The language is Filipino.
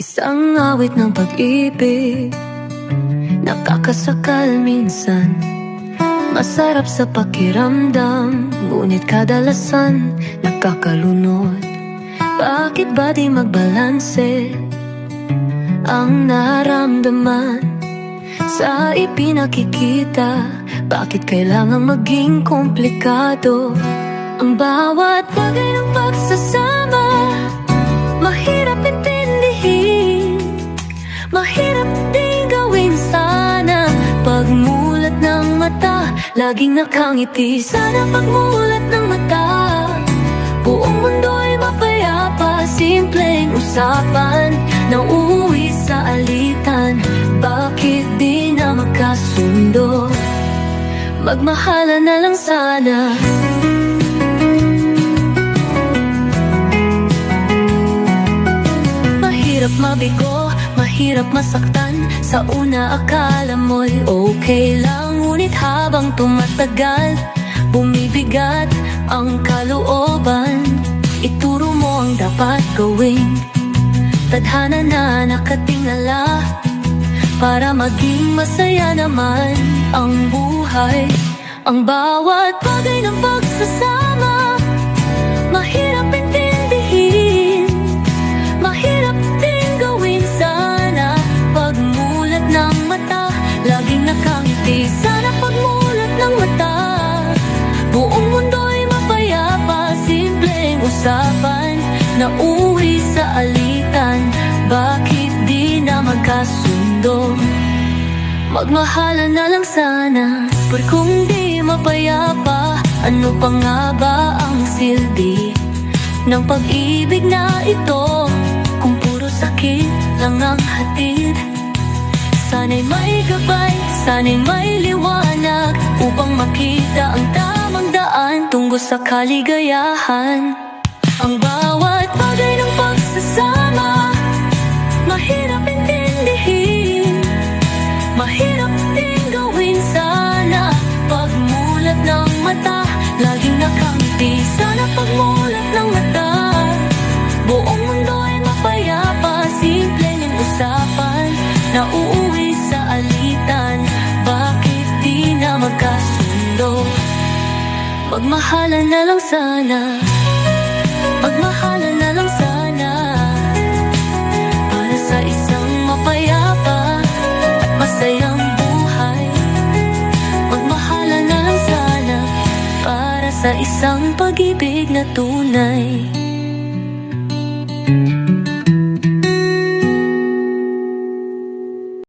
Isang awit ng pag-ibig, nakakasakal minsan. Masarap sa pakiramdam, ngunit kadalasan nakakalunod. Bakit ba di magbalanse ang nararamdaman sa ipinakikita? Bakit kailangang maging komplikado ang bawat bagay ng pagsasama? Mahirap intindihin, mahirap din gawin sana. Pagmulat ng mata, laging nakangiti. Sana pagmulat ng mata, buong mundo'y mapayapa. Simpleng usapan na uuwi sa alitan. Bakit di na magkasundo? Magmahalan na lang sana. Mahirap mabigo, mahirap masaktan. Sa una akala mo'y okay lang, ngunit habang tumatagal, bumibigat ang kalooban. Ituro mo ang dapat gawin, tadhana na nakatingala, para maging masaya naman ang buhay. Ang bawat bagay ng pagsasama, mahirap intindihin, mahirap din gawin sana. Pagmulat ng mata, laging nakangiti. Sana pagmulat ng mata, buong mundo'y mapayapa. Simpleng usapan na uwi sa alitan. Bakit di na magkasundo? Magmahalan na lang sana. Pero kung di mapayapa, ano pa nga ba ang silbi ng pag-ibig na ito? Kung puro sakit lang ang hatid. Sana'y may gabay, sana'y may liwanag, upang makita ang tamang daan tungo sa kaligayahan. Ang bawat bagay ng pagsasama, mahirap intindihin, mahirap din gawin sana. Pagmulat ng mata, laging nakangiti. Sana pagmulat ng mata, buong mundo'y mapayapa. Simpleng usapan na uuwi sa alitan. Bakit di na magkasundo? Magmahalan na lang sana. Magmahalan na lang sana, para sa isang mapayapa at masayang buhay. Magmahalan na lang sana, para sa isang pag-ibig na tunay.